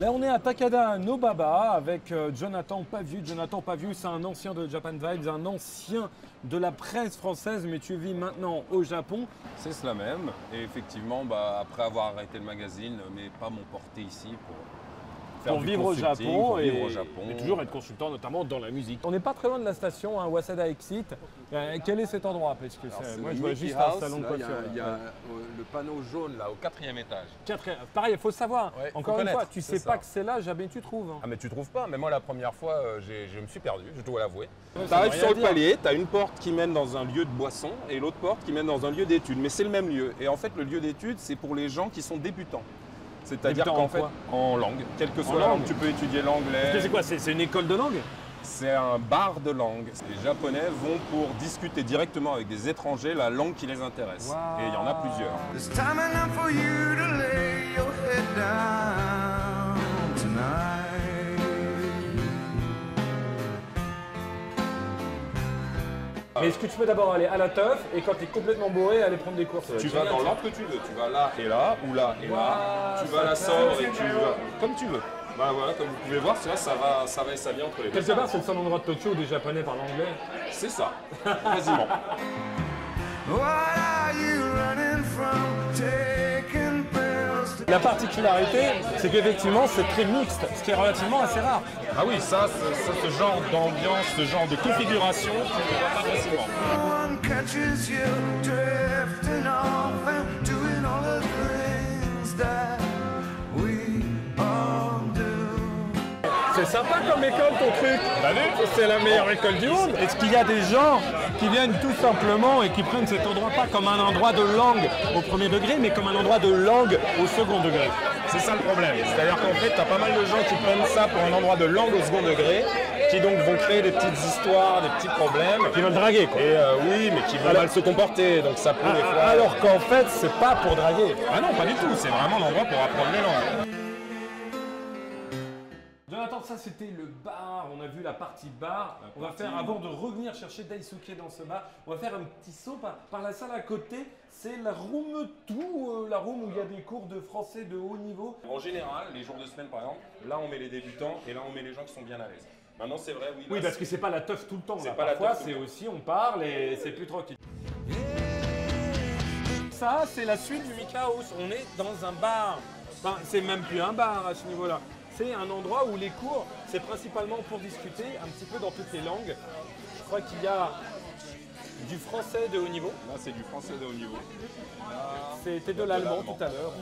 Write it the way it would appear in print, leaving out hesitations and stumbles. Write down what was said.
Là, on est à Takada Nobaba avec Jonathan Paviu. Jonathan Paviu, c'est un ancien de Japan Vibes, un ancien de la presse française, mais tu vis maintenant au Japon. C'est cela même. Et effectivement, après avoir arrêté le magazine, mes pas m'ont porté ici pour vivre au Japon et toujours être consultant, notamment dans la musique. On n'est pas très loin de la station, hein, Waseda Exit. Quel est cet endroit? Parce que moi, je vois juste un salon de coiffure. Il y a le panneau jaune là, au 4e étage. Pareil, il faut savoir. Ouais, encore une fois, tu c'est sais pas ça. que c'est là, jamais tu trouves. Hein. Ah mais tu trouves pas, mais moi la première fois je me suis perdu, je dois l'avouer. Ouais, Tu ça veut arrives rien sur le dire. palier, tu as une porte qui mène dans un lieu de boisson et l'autre porte qui mène dans un lieu d'études, mais c'est le même lieu. Et en fait le lieu d'études c'est pour les gens qui sont débutants. C'est-à-dire Débutants qu'en en fait, quoi? en langue, quelle que soit la langue. langue, tu peux étudier l'anglais. C'est quoi? C'est une école de langue? C'est un bar de langue. Les Japonais vont pour discuter directement avec des étrangers la langue qui les intéresse. Wow. Et il y en a plusieurs. It's time enough for you to lay your head down tonight. Mais est-ce que tu peux d'abord aller à la teuf et quand tu es complètement bourré, aller prendre des courses? Tu vas dans l'ordre que tu veux. Tu vas là et là, ou là et là. Wow, Tu vas à la ça sort et classe. tu vas comme tu veux. Bah voilà, comme vous pouvez voir, ça va et ça vient entre les deux. Quelque part, c'est le seul endroit de Tokyo où des Japonais parlent anglais. C'est ça, quasiment. What are you running from? Taking pills to... La particularité, c'est qu'effectivement, c'est très mixte, ce qui est relativement assez rare. Ah oui, ce genre d'ambiance, ce genre de configuration, tu ne peux pas facilement. No one catches you drifting off and doing all the things that we all do. C'est sympa comme école ton truc. T'as vu? C'est la meilleure école du monde. Est-ce qu'il y a des gens qui viennent tout simplement et qui prennent cet endroit pas comme un endroit de langue au premier degré, mais comme un endroit de langue au second degré? C'est ça le problème. C'est-à-dire qu'en fait, tu as pas mal de gens qui prennent ça pour un endroit de langue au second degré, qui donc vont créer des petites histoires, des petits problèmes. Qui veulent draguer quoi. Et oui, mais qui vont mal se comporter, donc ça peut des fois... Alors qu'en fait, c'est pas pour draguer. Ah non, pas du tout, c'est vraiment l'endroit pour apprendre les langues. Jonathan, ça c'était le bar, on a vu la partie bar. On va faire, avant de revenir chercher Daisuke dans ce bar, on va faire un petit saut par la salle à côté. C'est la room 2, la room où il y a des cours de français de haut niveau. En général, les jours de semaine par exemple, là on met les débutants et là on met les gens qui sont bien à l'aise. Maintenant c'est vrai, oui. Oui, là, parce que c'est pas la teuf tout le temps. C'est Là. pas la Parfois, teuf tout le c'est temps. aussi on parle et c'est plus tranquille. Ça, c'est la suite du Mika House. On est dans un bar. Enfin, c'est même plus un bar à ce niveau-là. C'est un endroit où les cours, c'est principalement pour discuter un petit peu dans toutes les langues. Je crois qu'il y a du français de haut niveau. Là c'est du français de haut niveau. C'était de l'allemand tout à l'heure.